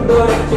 Hey,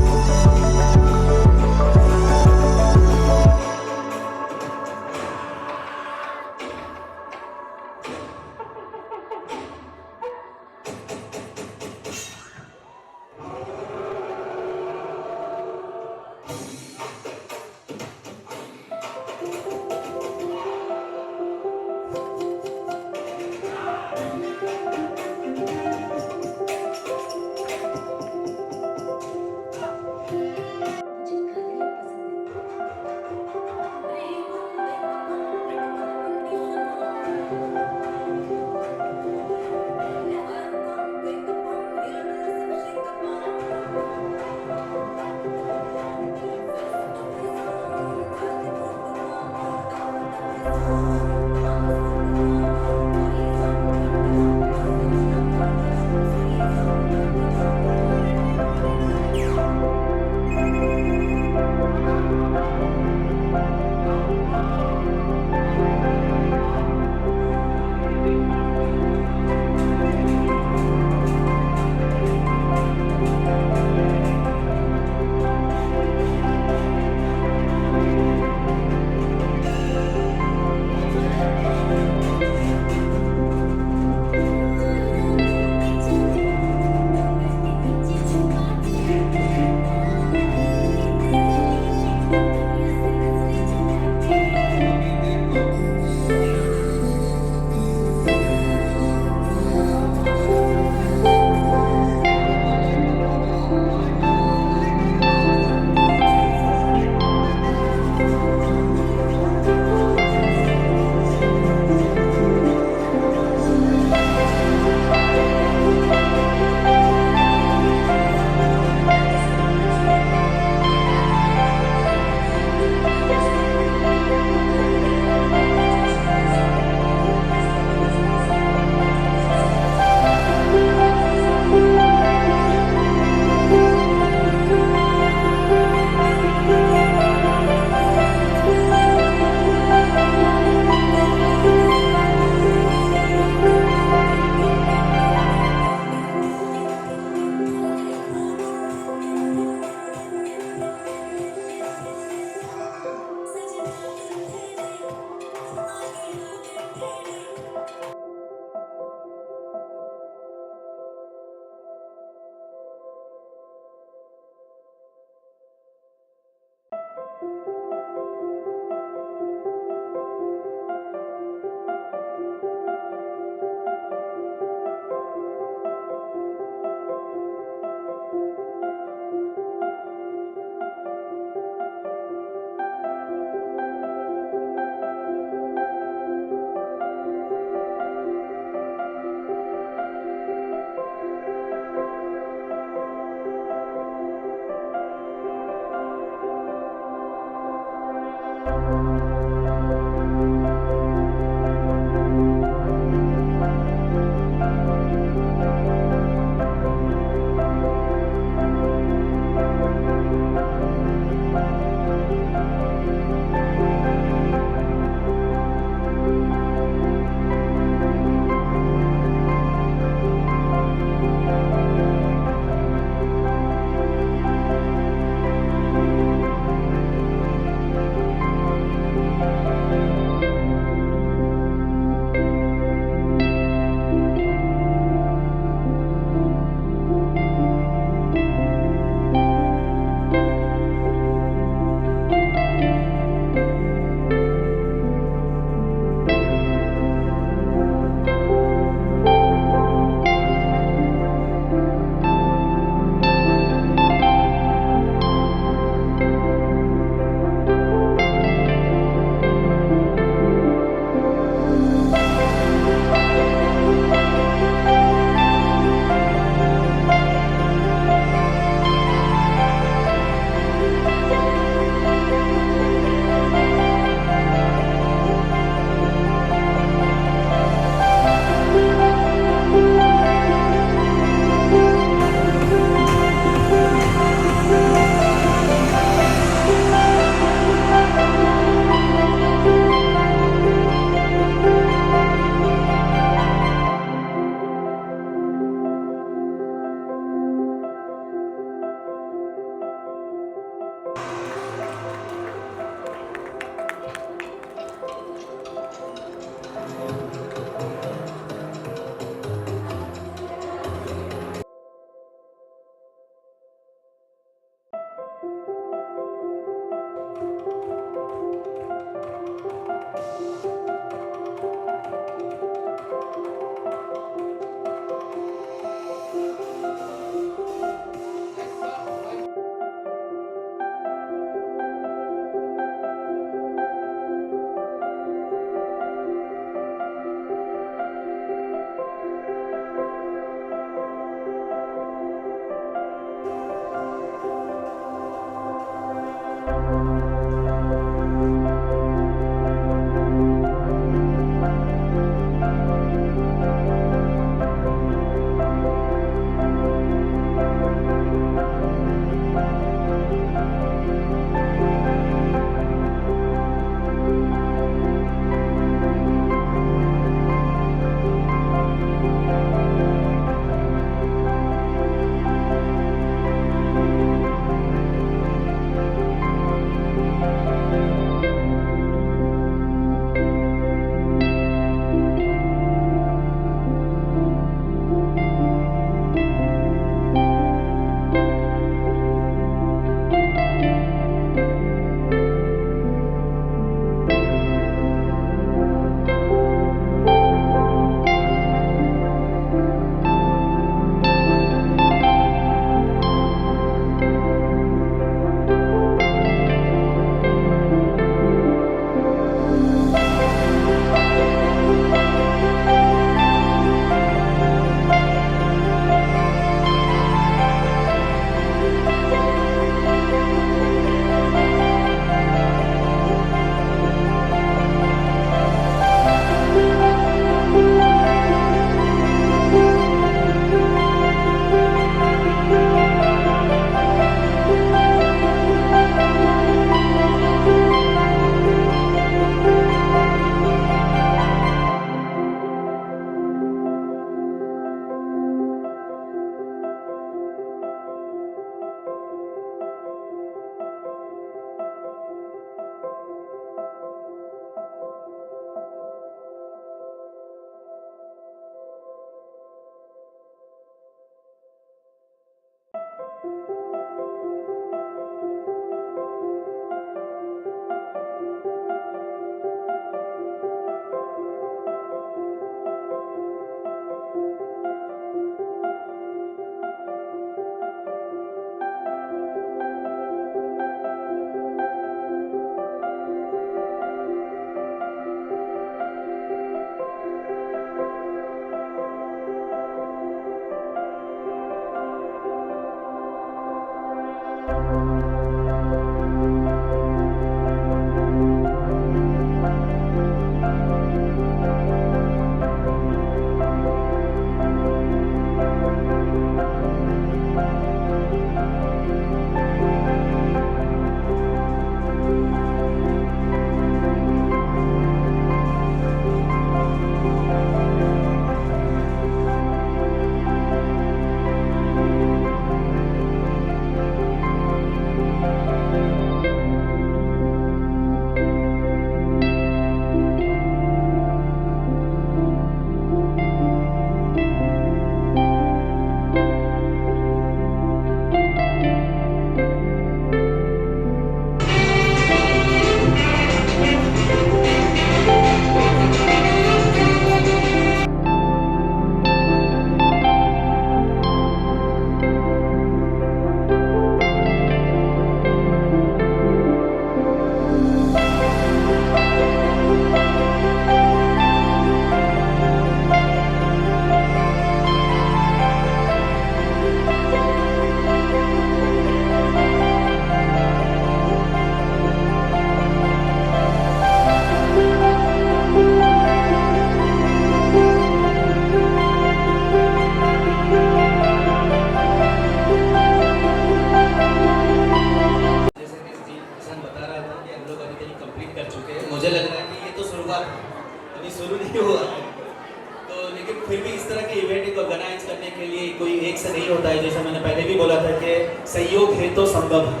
इस तरह के इवेंट को ऑर्गेनाइज करने के लिए कोई एक से नहीं होता है। जैसे मैंने पहले भी बोला था कि सहयोग है तो संभव है।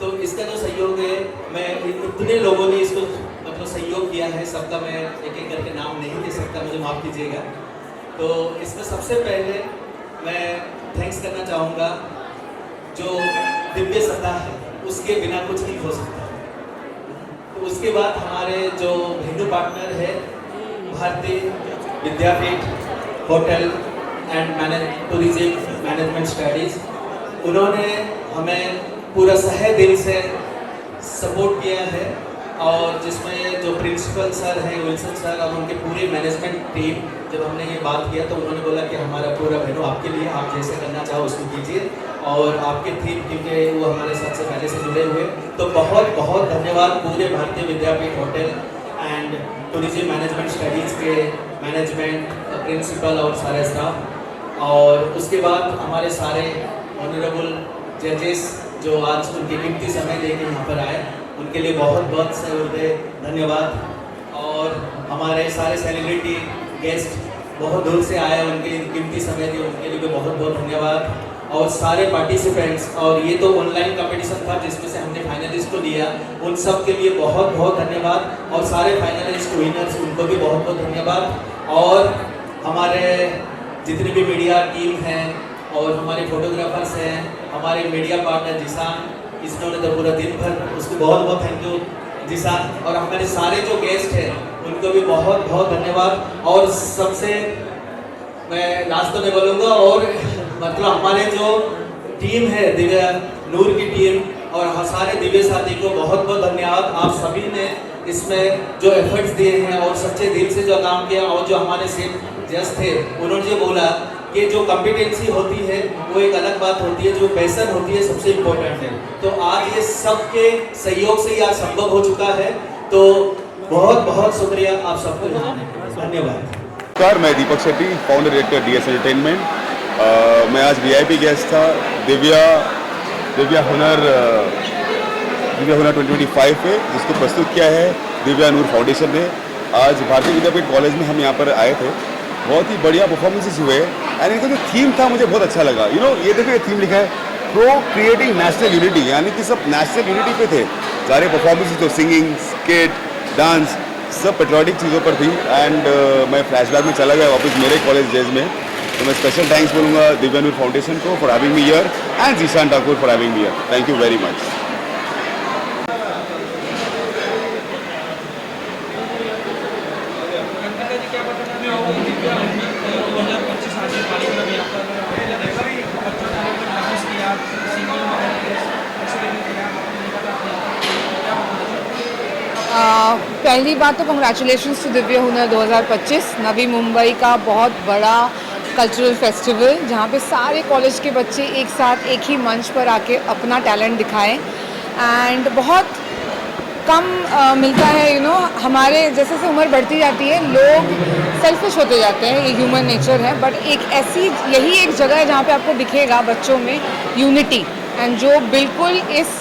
तो इसका जो सहयोग है, मैं इतने लोगों ने इसको मतलब सहयोग किया है, सबका मैं एक एक करके नाम नहीं दे सकता, मुझे माफ़ कीजिएगा। तो इसमें सबसे पहले मैं थैंक्स करना चाहूँगा जो दिव्य सत्ता है, उसके बिना कुछ नहीं हो सकता। तो उसके बाद हमारे जो हिंदू पार्टनर है, Bharati Vidyapeeth hotel and tourism management studies, उन्होंने हमें पूरा सहे दिल से सपोर्ट किया है। और जिसमें जो प्रिंसिपल सर हैं विल्सन सर और उनके पूरे मैनेजमेंट टीम, जब हमने ये बात किया तो उन्होंने बोला कि हमारा पूरा वेन्यू आपके लिए, आप जैसे करना चाहो उसको कीजिए और आपके थीम, क्योंकि वो हमारे साथ से पहले से जुड़े हुए। तो बहुत बहुत धन्यवाद पूरे Bharati Vidyapeeth hotel and tourism management studies के मैनेजमेंट, प्रिंसिपल और सारे स्टाफ। और उसके बाद हमारे सारे ऑनरेबल जजेस जो आज उनके कीमती समय देके यहाँ पर आए, उनके लिए बहुत बहुत से धन्यवाद। और हमारे सारे सेलिब्रिटी गेस्ट बहुत दूर से आए, उनके लिए कीमती समय दिए, उनके लिए भी बहुत बहुत धन्यवाद। और सारे पार्टिसिपेंट्स, और ये तो ऑनलाइन कंपटीशन था जिसमें से हमने फाइनलिस्ट को दिया, उन सब के लिए बहुत बहुत धन्यवाद। और सारे फाइनलिस्ट विनर्स, उनको भी बहुत बहुत धन्यवाद। और हमारे जितने भी मीडिया टीम हैं और हमारे फोटोग्राफर्स हैं, हमारे मीडिया पार्टनर जिसान, इसने तो पूरा दिन भर, उसको बहुत बहुत थैंक यू जिसान। और हमारे सारे जो गेस्ट हैं उनको भी बहुत बहुत धन्यवाद। और सबसे मैं लास्ट तो नहीं बोलूँगा, और मतलब हमारे जो टीम है दिव्या नूर की टीम और सारे दिव्य साथी को बहुत बहुत धन्यवाद। आप सभी ने इसमें जो एफर्ट्स दिए हैं और सच्चे दिल से जो काम किया। और जो हमारे सेफ जज थे, उन्होंने जो बोला कि जो कॉम्पिटेंसी होती है वो एक अलग बात होती है, जो पैशन होती है सबसे इम्पोर्टेंट है। तो आज ये सबके सहयोग से आज संभव हो चुका है। तो बहुत बहुत शुक्रिया आप सबको, धन्यवाद। नमस्कार, मैं Deepak Shetty, founder director DS entertainment. मैं आज वीआईपी गेस्ट था दिव्या हुनर 2025 पे, जिसको प्रस्तुत किया है दिव्या नूर फाउंडेशन ने। आज भारतीय विद्यापीठ कॉलेज में हम यहाँ पर आए थे, बहुत ही बढ़िया परफॉर्मेंसेस हुए एंड इनका जो थीम था मुझे बहुत अच्छा लगा। ये देखो, ये थीम लिखा है प्रो क्रिएटिंग नेशनल यूनिटी, यानी कि सब नेशनल यूनिटी पे थे। सारे परफॉर्मेंसेस तो सिंगिंग, स्केट, डांस, सब पेट्रियोटिक चीज़ों पर थी। एंड मैं फ्लैशबैक में चला गया वापस मेरे कॉलेज डेज में। तो मैं स्पेशल थैंक्स बोलूँगा दिव्या नूर फाउंडेशन को for having me here and Zeeshan Thakur for having me here. Thank you very much. पहली बात तो कंग्रेचुलेशंस टू दिव्य हुनर 2025, नवी मुंबई का बहुत बड़ा कल्चरल फेस्टिवल, जहाँ पे सारे कॉलेज के बच्चे एक साथ एक ही मंच पर आके अपना टैलेंट दिखाएं। एंड बहुत कम मिलता है, हमारे जैसे जैसे उम्र बढ़ती जाती है लोग सेल्फिश होते जाते हैं, ये ह्यूमन नेचर है। बट यही एक जगह है जहाँ पे आपको दिखेगा बच्चों में यूनिटी, एंड जो बिल्कुल इस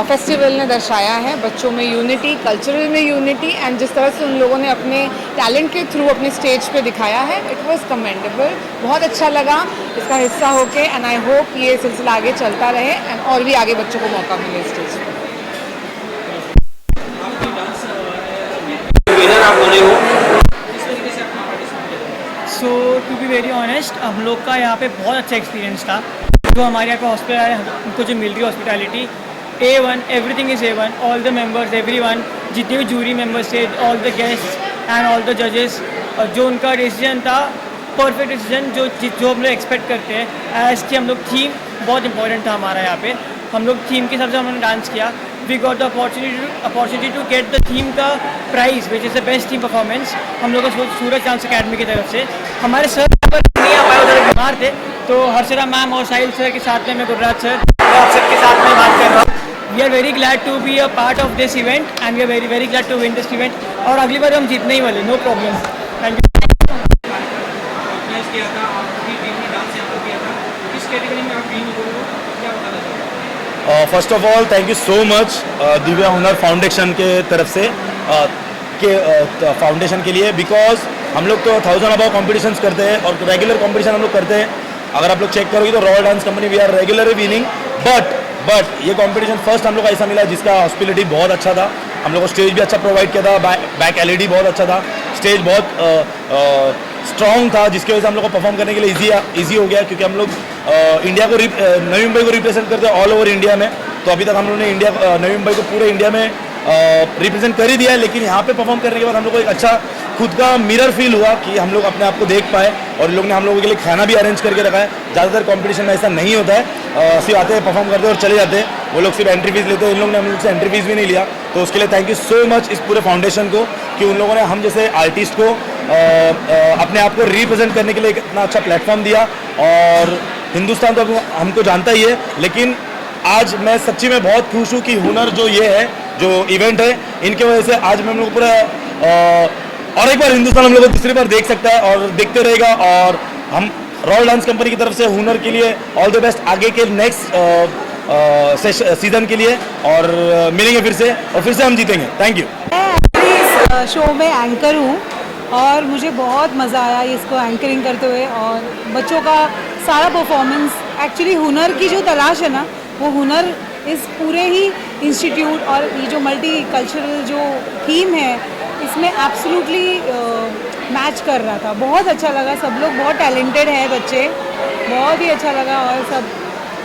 फेस्टिवल ने दर्शाया है, बच्चों में यूनिटी, कल्चरल में यूनिटी, एंड जिस तरह से उन लोगों ने अपने टैलेंट के थ्रू अपने स्टेज पे दिखाया है, इट वाज कमेंडेबल। बहुत अच्छा लगा इसका हिस्सा होके, एंड आई होप ये सिलसिला आगे चलता रहे एंड और भी आगे बच्चों को मौका मिले स्टेज पे। सो टू बी वेरी ऑनेस्ट, हम लोग का यहाँ पे बहुत अच्छा एक्सपीरियंस था। जो हमारे यहाँ पे हॉस्पिटल आए, उनको जो मिल रही hospitality A1, everything is A1, all the members, everyone, जितने भी जूरी मेंबर्स थे, all the guest and all the जजेस, जो उनका डिसीजन था परफेक्ट डिसीजन, जो हम लोग एक्सपेक्ट करते हैं। एज कि हम लोग थीम बहुत इंपॉर्टेंट था हमारा यहाँ पे, हम लोग थीम के हिसाब से हमने डांस किया। We got the opportunity to get the theme का prize which is the best theme performance, हम लोग का सूरज डांस अकेडमी की तरफ से। हमारे सर नहीं आ पाए, उधर बीमार थे, तो हर्षरा मैम और साहिल सर के साथ में मैं गुजरात सर आप सबके साथ में बात कर रहा हूँ। We are very glad to be a part of this event and we are very very glad to win this event. और अगली बार हम जीतने ही वाले, no problem. Thank you. First of all thank you so much Divya Hunar foundation के तरफ से फाउंडेशन के लिए, बिकॉज हम लोग तो 1000 अबाव कॉम्पिटिशन्स करते हैं और रेगुलर कॉम्पिटिशन हम लोग करते हैं. अगर आप लोग चेक करोगे तो royal dance company we are regularly winning. But ये कंपटीशन फर्स्ट हम लोग को ऐसा मिला जिसका हॉस्पिटलिटी बहुत अच्छा था. हम लोग को स्टेज भी अच्छा प्रोवाइड किया था, बैक एलईडी बहुत अच्छा था, स्टेज बहुत स्ट्रॉन्ग था, जिसकी वजह से हम लोग को परफॉर्म करने के लिए ईजी हो गया. क्योंकि हम लोग इंडिया को नवी मुंबई को रिप्रेजेंट करते हैं ऑल ओवर इंडिया में. तो अभी तक हम लोगों ने नवी मुंबई को पूरे इंडिया में रिप्रेजेंट कर ही दिया है. लेकिन यहाँ पे परफॉर्म करने के बाद हम लोग को एक अच्छा खुद का मिरर फील हुआ कि हम लोग अपने आप को देख पाए. और इन लोग ने हम लोगों के लिए खाना भी अरेंज करके रखा है. ज़्यादातर कंपटीशन में ऐसा नहीं होता है, सिर्फ आते हैं परफॉर्म करते हैं और चले जाते हैं. वो लोग सिर्फ एंट्री फीस लेते हैं. इन लोग ने हम लोग से एंट्री फीस भी नहीं लिया. तो उसके लिए थैंक यू सो मच इस पूरे फाउंडेशन को कि उन लोगों ने हम जैसे आर्टिस्ट को अपने आप को रिप्रेजेंट करने के लिए एक इतना अच्छा प्लेटफॉर्म दिया. और हिंदुस्तान तो हमको जानता ही है, लेकिन आज मैं सच्ची में बहुत खुश हूँ कि हुनर जो ये है, जो इवेंट है, इनके वजह से आज मैं हम लोग पूरा और एक बार हिंदुस्तान हम लोग को दूसरी बार देख सकता है और देखते रहेगा. और हम रॉयल डांस कंपनी की तरफ से हुनर के लिए ऑल द बेस्ट आगे के नेक्स्ट सीजन के लिए. और मिलेंगे फिर से और फिर से हम जीतेंगे. Thank you. मैं इस शो में एंकर हूँ और मुझे बहुत मज़ा आया इसको एंकरिंग करते हुए. और बच्चों का सारा परफॉर्मेंस, एक्चुअली हुनर की जो तलाश है ना, वो हुनर इस पूरे ही इंस्टीट्यूट और ये जो मल्टी कल्चरल जो थीम है इसमें एब्सोल्युटली मैच कर रहा था. बहुत अच्छा लगा. सब लोग बहुत टैलेंटेड है बच्चे, बहुत ही अच्छा लगा. और सब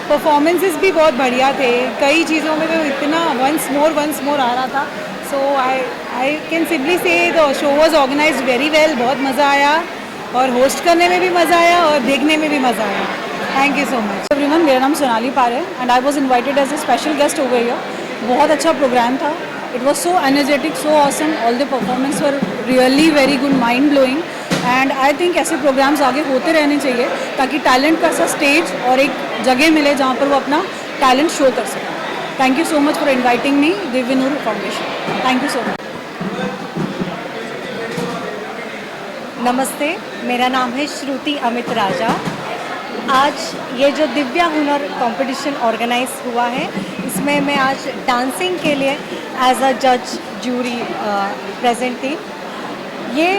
परफॉर्मेंसेस भी बहुत बढ़िया थे. कई चीज़ों में तो इतना वंस मोर आ रहा था. So I can simply say the show was organized very well. बहुत मज़ा आया और होस्ट करने में भी मज़ा आया और देखने में भी मज़ा आया. Thank you so much everyone. मेरा नाम सोनाली पार है and I was invited as a special guest over here. बहुत अच्छा प्रोग्राम था. It was so energetic, so awesome. All the performance were really very good, mind blowing. And I think ऐसे programmes आगे होते रहने चाहिए ताकि टैलेंट का सा स्टेज और एक जगह मिले जहाँ पर वो अपना टैलेंट शो कर सकें. Thank you so much for inviting me, Divya Noor foundation. Thank you so much. नमस्ते, मेरा नाम है श्रुति अमित राजा. आज ये जो दिव्या हुनर कंपटीशन ऑर्गेनाइज हुआ है, इसमें मैं आज डांसिंग के लिए एज अ जज जूरी प्रेजेंट थी. ये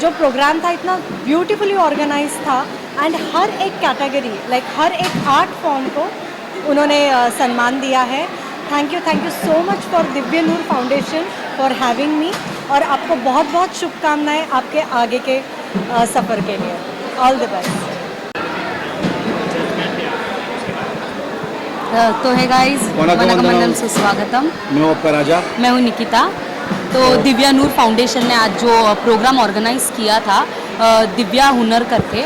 जो प्रोग्राम था इतना ब्यूटीफुली ऑर्गेनाइज था एंड हर एक कैटेगरी, लाइक हर एक आर्ट फॉर्म को उन्होंने सम्मान दिया है. Thank you so much for Divya Noor foundation for having me. और आपको बहुत बहुत शुभकामनाएं आपके आगे के सफ़र के लिए. All the best. तो है गाइस, वनकमंडलम सुस्वागतम. मैं आपका राजा. मैं हूँ निकिता. तो दिव्या नूर फाउंडेशन ने आज जो प्रोग्राम ऑर्गेनाइज किया था दिव्या हुनर करके,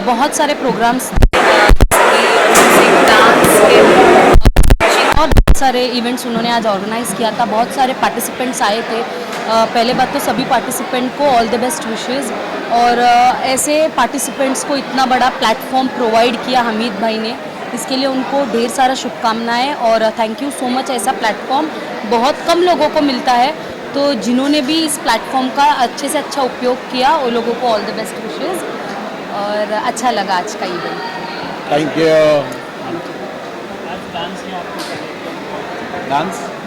बहुत सारे प्रोग्राम्स, डांस के और बहुत सारे इवेंट्स उन्होंने आज ऑर्गेनाइज किया था. बहुत सारे पार्टिसिपेंट्स आए थे. पहले बात तो सभी पार्टिसिपेंट को ऑल द बेस्ट विशेज़. और ऐसे पार्टिसिपेंट्स को इतना बड़ा प्लेटफॉर्म प्रोवाइड किया हमीद भाई ने, इसके लिए उनको ढेर सारा शुभकामनाएं. और थैंक यू सो मच. ऐसा प्लेटफॉर्म बहुत कम लोगों को मिलता है, तो जिन्होंने भी इस प्लेटफॉर्म का अच्छे से अच्छा उपयोग किया उन लोगों को ऑल द बेस्ट विशेज़. और अच्छा लगा आज का इवेंट. Thank you.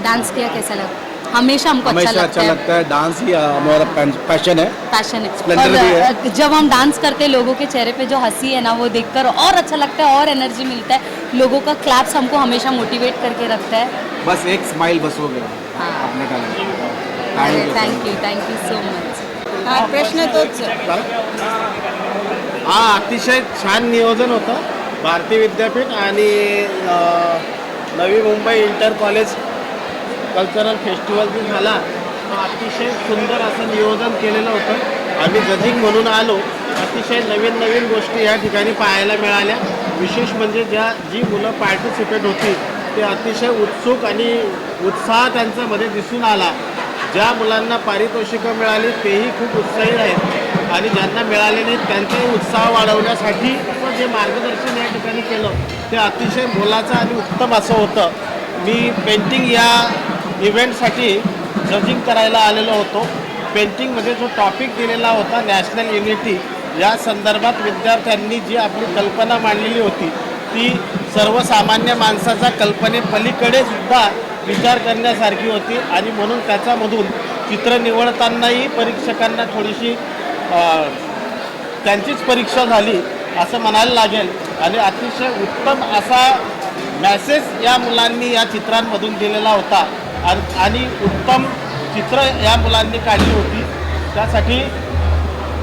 डांस किया कैसा लगा? हमेशा हमको अच्छा लगता है. डांस ही हमारा पैशन है. पैशन Splendor भी है. और जब हम डांस करते हैं लोगों के चेहरे पे जो हंसी है ना, वो देखकर और अच्छा लगता है और एनर्जी मिलता है. लोगों का क्लैप्स हमको हमेशा मोटिवेट करके रखता है. बस एक स्माइल बस हो गया. हाँ, थँक यू सो मच. प्रश्न तोच. अतिशय छान नियोजन होतं. भारती विद्यापीठ आणि Navi Mumbai inter college cultural festival जो झाला तो अतिशय सुंदर असं नियोजन केलेलं होतं. आम्ही जजिंग म्हणून आलो. अतिशय नवीन गोष्टी या ठिकाणी पाहायला मिळाल्या. विशेष म्हणजे जी मुलं पार्टिसिपेट होती ते अतिशय उत्सुक आणि उत्साह त्यांच्यामध्ये दिसून आला. ज्या मुलांना पारितोषिकं मिळाली तेही खूप उत्साही आहेत आणि ज्यांना मिळाले नाहीत त्यांचाही उत्साह वाढवण्यासाठी जे मार्गदर्शन या ठिकाणी केलं ते अतिशय मोलाचं आणि उत्तम असं होतं. मी पेंटिंग या इव्हेंटसाठी जजिंग करायला आलेलो होतो. पेंटिंगमध्ये जो टॉपिक दिलेला होता नॅशनल युनिटी, या संदर्भात विद्यार्थ्यांनी जी आपली कल्पना मांडलेली होती ती सर्वसामान्य माणसाचा कल्पनेपलीकडे सुद्धा विचार करण्यासारखी होती. आणि म्हणून त्याच्यामधून चित्र निवडतानाही परीक्षकांना थोडीशी त्यांचीच परीक्षा झाली असं म्हणायला लागेल आणि अतिशय उत्तम असा मॅसेज या मुलांनी या चित्रांमधून दिलेला होता आणि उत्तम चित्र या मुलांनी काढली होती. त्यासाठी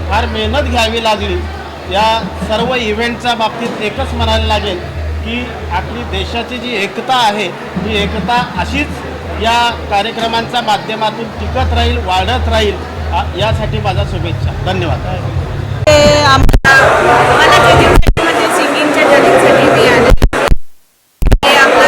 फार मेहनत घ्यावी लागली. या सर्व इव्हेंटच्या बाबतीत एकच म्हणायला लागेल की आपली देशाची जी एकता आहे ही एकता अशीच या कार्यक्रमांच्या माध्यमातून टिकत राहील, वाढत राहील यासाठी माझ्या शुभेच्छा. धन्यवाद. मला जजिंगसाठी सिंगिंगच्या जजिंगसाठी मी आले. हे आपलं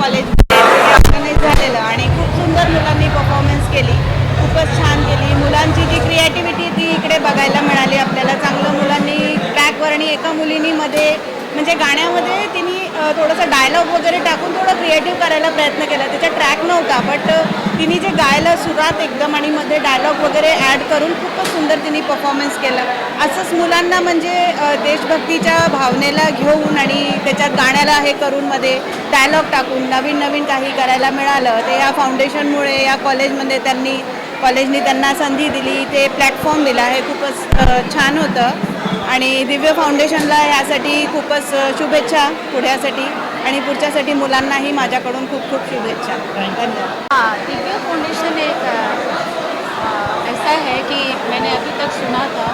कॉलेजमध्ये ऑर्गनाईज झालेलं आणि खूप सुंदर मुलांनी परफॉर्मन्स केली, खूपच छान केली. मुलांची जी क्रिएटिव्हिटी ती इकडे बघायला मिळाली आपल्याला. चांगलं मुलांनी ट्रॅकवर आणि एका मुलीनी मध्ये म्हणजे गाण्यामध्ये तिने थोडंसं डायलॉग वगैरे टाकून थोडं क्रिएटिव्ह करायला प्रयत्न केला. त्याचा ट्रॅक नव्हता बट तिने जे गायलं सुरात एकदम आणि मध्ये डायलॉग वगैरे ॲड करून खूपच सुंदर तिने परफॉर्मन्स केला. असंच मुलांना म्हणजे देशभक्तीच्या भावनेला घेऊन आणि त्याच्यात गाण्याला हे करून मध्ये डायलॉग टाकून नवीन नवीन काही करायला मिळालं. ते या फाउंडेशनमुळे या कॉलेजमध्ये कॉलेजनी त्यांना संधी दिली, ते प्लॅटफॉर्म दिला, हे खूपच छान होतं. आणि दिव्य फाउंडेशनला यासाठी खूपच शुभेच्छा पुढ्यासाठी आणि पुढच्यासाठी मुलांनाही माझ्याकडून खूप खूप शुभेच्छा. धन्यवाद. हाँ, दिव्य फाउंडेशन एक ऐसा है कि मैंने अभी तक सुना था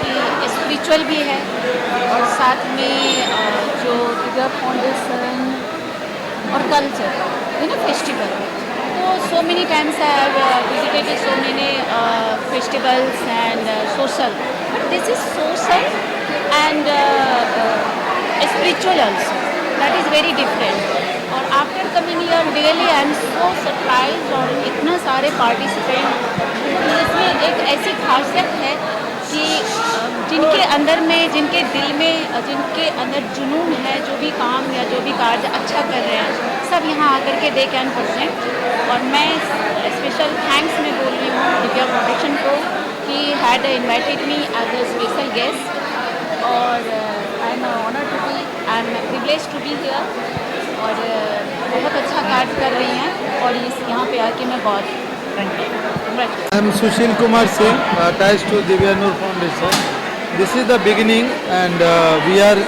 कि स्पिरिचुअल भी है और साथ में जो दिव्य फाउंडेशन और कल्चर फेस्टिवल. तो so many times I have visited so many festivals and social. But this is social and spiritual also. That is very different. और after coming year really I am so surprise. और इतना सारे participant, इसमें एक ऐसी खासियत है कि जिनके अंदर में, जिनके दिल में, जिनके अंदर जुनून है, जो भी काम या जो भी कार्य अच्छा कर रहे हैं, सब यहाँ आकर के दे कैन प्रेजेंट. और मैं स्पेशल थैंक्स में बोल रही हूँ दिव्या फाउंडेशन को कि had invited me as a special guest. और I am honour to be, I am privilege to be here. और बहुत अच्छा कार्य कर रही हैं और इस यहाँ पे आके मैं बहुत I am Sushil Kumar Singh, attached to Divya Noor Foundation. This is the beginning and we are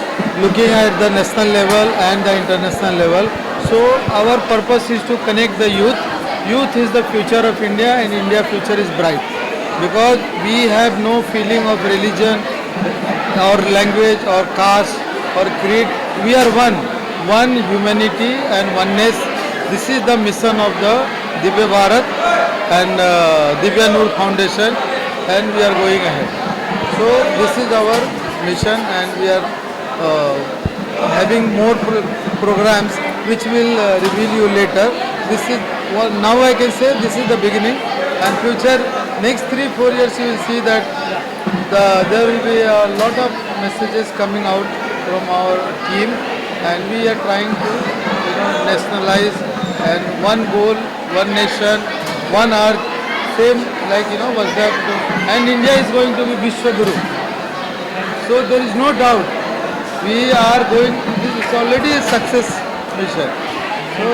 looking at the national level and the international level. So our purpose is to connect the youth. Youth is the future of India and India future is bright. Because we have no feeling of religion or language or caste or creed. We are one humanity and oneness. This is the mission of the Divya Bharat and Divya Noor Foundation, and we are going ahead. So this is our mission and we are having more programs which will reveal you later. This is now I can say this is the beginning, and future next 3-4 years you will see that there will be a lot of messages coming out from our team, and we are trying to nationalize and one goal, one nation, one earth, same like Vasudhaiva Kutumbakam, and India is going to be Vishwa Guru. So there is no doubt we are going. This is already a success mission. So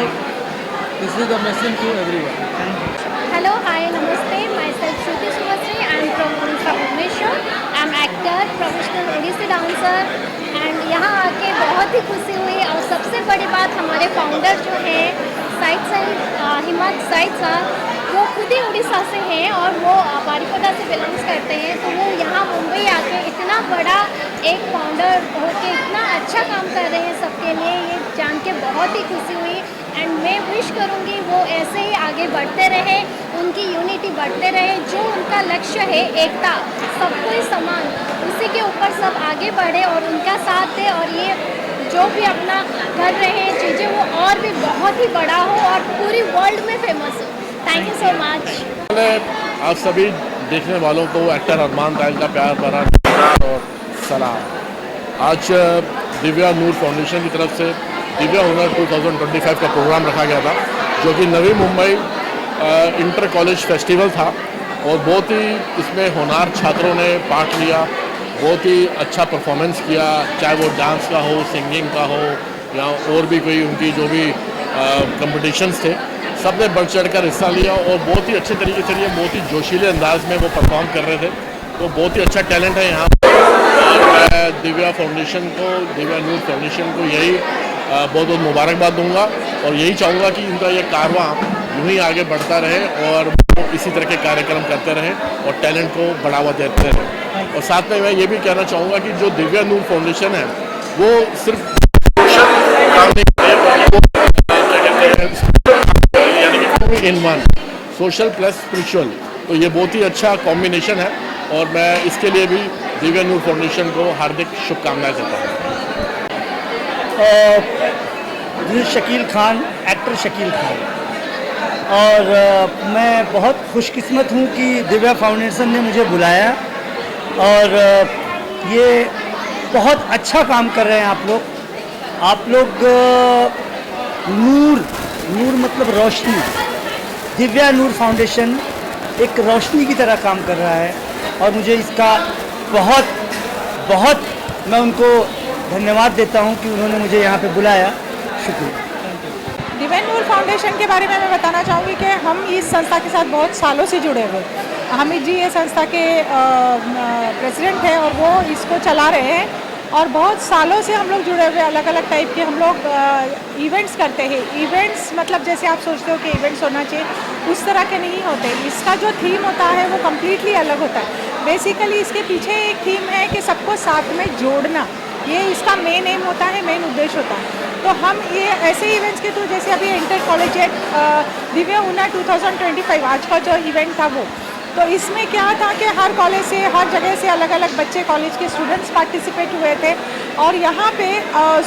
this is the message to everyone. Hello, hi, namaste. Myself Shruti Subhasri. I am from Odisha, Bhubaneswar. I am actor, professional Odissi dancer. And यहाँ आके बहुत ही खुशी हुई. और सबसे बड़ी बात, हमारे फाउंडर जो हैं हिम्मत साइद साहब, वो खुद ही उड़ीसा से हैं और वो बारिपदा से बिलोंग्स करते हैं. तो वो यहाँ मुंबई आके इतना बड़ा एक फाउंडर होके इतना अच्छा काम कर रहे हैं सबके लिए, ये जान के बहुत ही खुशी हुई. एंड मैं विश करूँगी वो ऐसे ही आगे बढ़ते रहे, उनकी यूनिटी बढ़ते रहे. जो उनका लक्ष्य है एकता, सबको ही समान, उसी के ऊपर सब आगे बढ़े और उनका साथ दे. और ये जो भी अपना कर रहे हैं चीज़ें, वो और भी बहुत ही बड़ा हो और पूरी वर्ल्ड में फेमस हो. Thank you so much. आप सभी देखने वालों को एक्टर अरमान तायल का प्यार भरा और सलाम. आज दिव्या नूर फाउंडेशन की तरफ से दिव्या हुनर 2025 का प्रोग्राम रखा गया था, जो कि नवी मुंबई इंटर कॉलेज फेस्टिवल था. और बहुत ही इसमें होनहार छात्रों ने पार्ट लिया, बहुत ही अच्छा परफॉर्मेंस किया, चाहे वो डांस का हो, सिंगिंग का हो, या और भी कोई उनकी जो भी कंपटीशंस थे, सब ने बढ़ चढ़ कर हिस्सा लिया और बहुत ही अच्छे तरीके से लिए, बहुत ही जोशीले अंदाज में वो परफॉर्म कर रहे थे। तो बहुत ही अच्छा टैलेंट है यहाँ और मैं दिव्या फाउंडेशन को, दिव्या नूर फाउंडेशन को यही बहुत बहुत मुबारकबाद दूंगा और यही चाहूँगा कि इनका ये कारवां यूँ ही आगे बढ़ता रहे और वो इसी तरह के कार्यक्रम करते रहें और टैलेंट को बढ़ावा देते रहें। और साथ में मैं ये भी कहना चाहूँगा कि जो दिव्या नूर फाउंडेशन है वो सिर्फ काम नहीं in one, social plus spiritual, तो ये बहुत ही अच्छा कॉम्बिनेशन है और मैं इसके लिए भी दिव्या नूर फाउंडेशन को हार्दिक शुभकामनाएं देता हूँ। दिस शकील खान, एक्टर शकील खान, और मैं बहुत खुशकिस्मत हूँ कि दिव्या फाउंडेशन ने मुझे बुलाया और ये बहुत अच्छा काम कर रहे हैं आप लोग नूर मतलब रोशनी, दिव्या नूर फाउंडेशन एक रोशनी की तरह काम कर रहा है और मुझे इसका बहुत मैं उनको धन्यवाद देता हूं कि उन्होंने मुझे यहाँ पे बुलाया। शुक्रिया। दिव्या नूर फाउंडेशन के बारे में मैं बताना चाहूँगी कि हम इस संस्था के साथ बहुत सालों से जुड़े हुए। हामिद जी ये संस्था के प्रेसिडेंट हैं और वो इसको चला रहे हैं और बहुत सालों से हम लोग जुड़े हुए। अलग अलग टाइप के हम लोग इवेंट्स करते हैं। इवेंट्स मतलब जैसे आप सोचते हो कि इवेंट्स होना चाहिए, उस तरह के नहीं होते। इसका जो थीम होता है वो कम्प्लीटली अलग होता है। बेसिकली इसके पीछे एक थीम है कि सबको साथ में जोड़ना, ये इसका मेन एम होता है, मेन उद्देश्य होता है। तो हम ये ऐसे इवेंट्स के थ्रू, जैसे अभी इंटर कॉलेजिएट दिव्या हुनर 2025 आज का जो इवेंट था वो, तो इसमें क्या था कि हर कॉलेज से, हर जगह से अलग अलग बच्चे, कॉलेज के स्टूडेंट्स पार्टिसिपेट हुए थे और यहाँ पे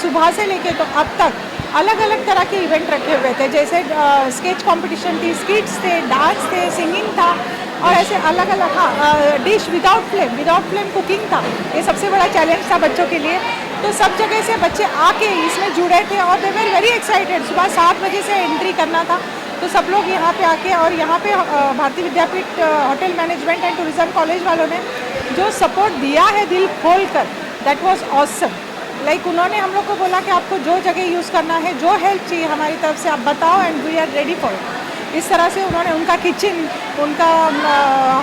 सुबह से लेके तो अब तक अलग अलग तरह के इवेंट रखे हुए थे। जैसे स्केच कंपटीशन थी, स्किट्स थे, डांस थे, सिंगिंग था और ऐसे अलग अलग। हाँ, डिश विदाउट फ्लेम कुकिंग था। ये सबसे बड़ा चैलेंज था बच्चों के लिए। तो सब जगह से बच्चे आके इसमें जुड़े थे और दे वर वेरी एक्साइटेड। सुबह 7 बजे से एंट्री करना था, तो सब लोग यहाँ पे आके, और यहाँ पे Bharatiya Vidyapeeth hotel management and tourism college वालों ने जो सपोर्ट दिया है दिल खोल कर, दैट वाज ऑसम। लाइक उन्होंने हम लोग को बोला कि आपको जो जगह यूज़ करना है, जो हेल्प चाहिए हमारी तरफ से आप बताओ and we are ready for it. इस तरह से उन्होंने उनका किचन, उनका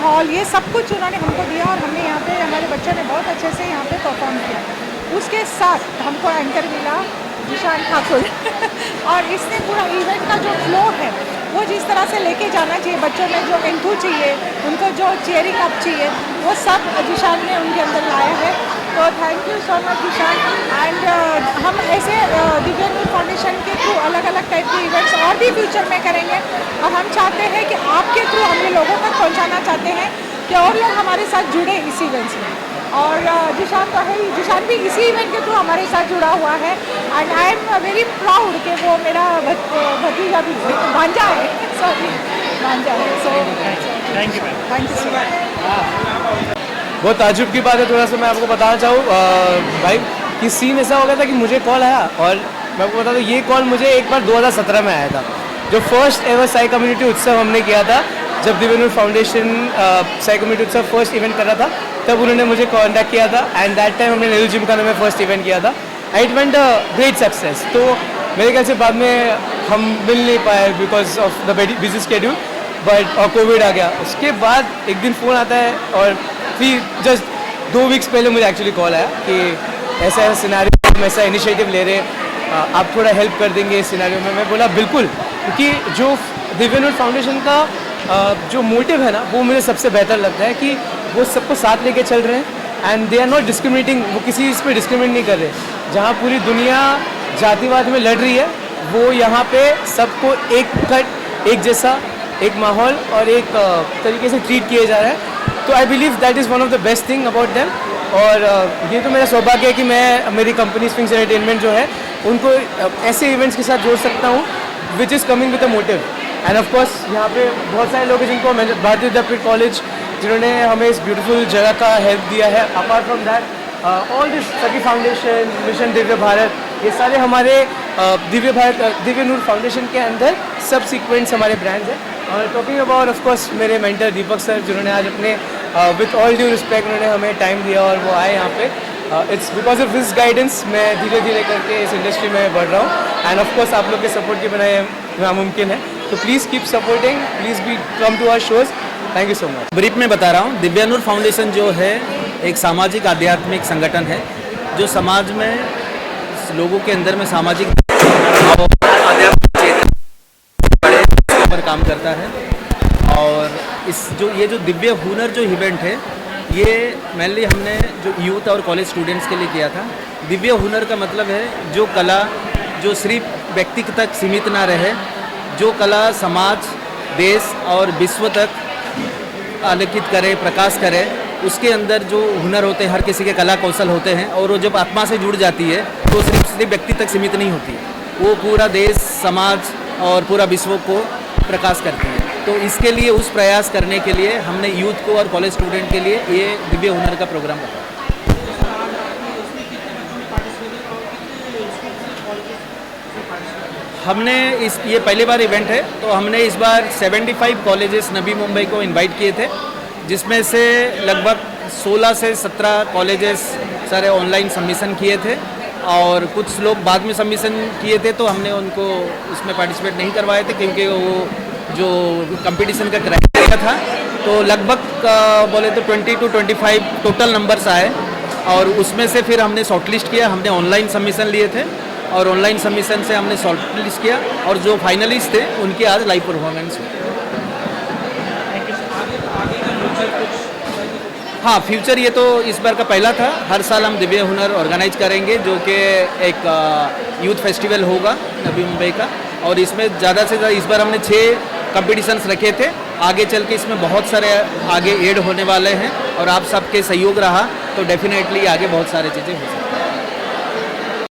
हॉल, ये सब कुछ उन्होंने हमको दिया और हमने यहाँ पे, हमारे बच्चों ने बहुत अच्छे से यहाँ पे परफॉर्म किया। उसके साथ हमको एंकर मिला जिशान ठाकुर और इसने पूरा इवेंट का जो फ्लो है वो जिस तरह से लेके जाना चाहिए, बच्चों में जो एंथू चाहिए, उनको जो चेयरिंग अप चाहिए, वो सब जिशान ने उनके अंदर लाया है। तो thank you so much Zeeshan. And हम ऐसे दिव्या नूर फाउंडेशन के थ्रू अलग अलग टाइप के इवेंट्स और भी फ्यूचर में करेंगे और हम चाहते हैं कि आपके थ्रू हम ये लोगों तक पहुँचाना चाहते हैं कि और लोग हमारे साथ जुड़े इस इवेंट्स में। और जिशान तो है ही, जिशान भी इसी इवेंट के थ्रू हमारे साथ जुड़ा हुआ है and I am very proud कि वो मेरा भतीजा भी, भांजा है, सॉरी भांजा है। So thank you so much. बहुत ताजुब की बात है, थोड़ा सा मैं आपको बताना चाहूँ भाई कि सीन ऐसा हो गया था कि मुझे कॉल आया और मैं आपको बता दूँ ये कॉल मुझे एक बार 2017 में आया था, जो फर्स्ट एवर साई कम्युनिटी उत्सव हमने किया था। जब दिव्या नूर फाउंडेशन साई कम्युनिटी उत्सव फर्स्ट इवेंट कर रहा था तब उन्होंने मुझे कॉन्टैक्ट किया था एंड दैट टाइम हमने नेहरू जिमखाना में फर्स्ट इवेंट किया था। It went a great success. तो मेरे ख्याल से बाद में हम मिल नहीं पाए because of the busy schedule, but covid आ गया। उसके बाद एक दिन फ़ोन आता है और फिर जस्ट 2 वीक्स पहले मुझे एक्चुअली कॉल आया कि ऐसा ऐसा सिनेरियो, हम ऐसा इनिशिएटिव ले रहे हैं, आप थोड़ा हेल्प कर देंगे इस सिनेरियो में। मैं बोला बिल्कुल, क्योंकि जो दिव्या नूर फाउंडेशन का जो मोटिव है ना वो मुझे सबसे बेहतर लगता है कि वो सबको साथ लेके चल रहे हैं and they are not discriminating. वो किसी इस पर डिस्क्रिमिनेट नहीं कर रहे। जहाँ पूरी दुनिया जातिवाद में लड़ रही है वो यहाँ पे सबको एक कट, एक जैसा, एक माहौल और एक तरीके से ट्रीट किया जा रहा है। तो I believe that is one of the best thing about them. और ये तो मेरा सौभाग्य है कि मैं मेरी कंपनी स्विंग्स एंटरटेनमेंट जो है उनको ऐसे इवेंट्स के साथ जोड़ सकता हूँ which is coming with a motive. End of course यहाँ पे बहुत सारे लोग हैं जिनको भारतीय विद्यापीठ कॉलेज जिन्होंने हमें इस ब्यूटीफुल जगह का हेल्प दिया है। Apart from that all this सखी फाउंडेशन, मिशन दिव्य भारत, ये सारे हमारे दिव्य नूर फाउंडेशन के अंदर सब सीक्वेंट्स हमारे ब्रांड्स हैं। और टॉकिंग अबाउट ऑफ कोर्स मेरे मेंटर दीपक सर जिन्होंने आज अपने विथ ऑल ड्यू रिस्पेक्ट उन्होंने हमें टाइम दिया और वो आए यहाँ पे। It's because of this guidance मैं धीरे धीरे करके इस इंडस्ट्री में बढ़ रहा हूँ एंड ऑफ कोर्स आप लोग के सपोर्ट के बिना ये नामुमकिन है। तो please keep supporting, please be come to our shows. Thank you so much. Brief में बता रहा हूँ, दिव्यानूर फाउंडेशन जो है एक सामाजिक आध्यात्मिक संगठन है जो समाज में लोगों के अंदर में सामाजिक और आध्यात्मिक चेतना पर काम करता है। और ये जो दिव्य हुनर जो इवेंट है ये मेनली हमने जो यूथ और कॉलेज स्टूडेंट्स के लिए किया था। दिव्य हुनर का मतलब है जो कला जो सिर्फ व्यक्ति तक सीमित ना रहे, जो कला समाज, देश और विश्व तक आलोकित करे, प्रकाश करे, उसके अंदर जो हुनर होते हैं, हर किसी के कला कौशल होते हैं और वो जब आत्मा से जुड़ जाती है तो सिर्फ व्यक्ति तक सीमित नहीं होती, वो पूरा देश, समाज और पूरा विश्व को प्रकाश करती है। तो इसके लिए उस प्रयास करने के लिए हमने यूथ को और कॉलेज स्टूडेंट के लिए ये दिव्य हुनर का प्रोग्राम रखा। हमने ये पहली बार इवेंट है तो हमने इस बार 75 कॉलेजेस नवी मुंबई को इनवाइट किए थे, जिसमें से लगभग 16 से 17 कॉलेजेस सारे ऑनलाइन सबमिशन किए थे और कुछ लोग बाद में सबमिशन किए थे तो हमने उनको उसमें पार्टिसिपेट नहीं करवाए थे क्योंकि वो जो कंपटीशन का क्राइटेरिया था तो लगभग बोले तो 20 to 25 टोटल नंबर्स आए और उसमें से फिर हमने शॉर्टलिस्ट किया। हमने ऑनलाइन सबमिशन लिए थे और ऑनलाइन सबमिशन से हमने शॉर्टलिस्ट किया और जो फाइनलिस्ट थे उनकी आज लाइव परफॉर्मेंस हुई। हाँ, फ्यूचर ये तो इस बार का पहला था। हर साल हम दिव्य हुनर ऑर्गेनाइज करेंगे जो कि एक यूथ फेस्टिवल होगा नवी मुंबई का और इसमें ज़्यादा से ज़्यादा इस बार हमने 6 कंपटीशंस रखे थे। आगे चल के इसमें बहुत सारे आगे ऐड होने वाले हैं और आप सबके सहयोग रहा तो डेफिनेटली आगे बहुत सारी चीज़ें हो सकती हैं।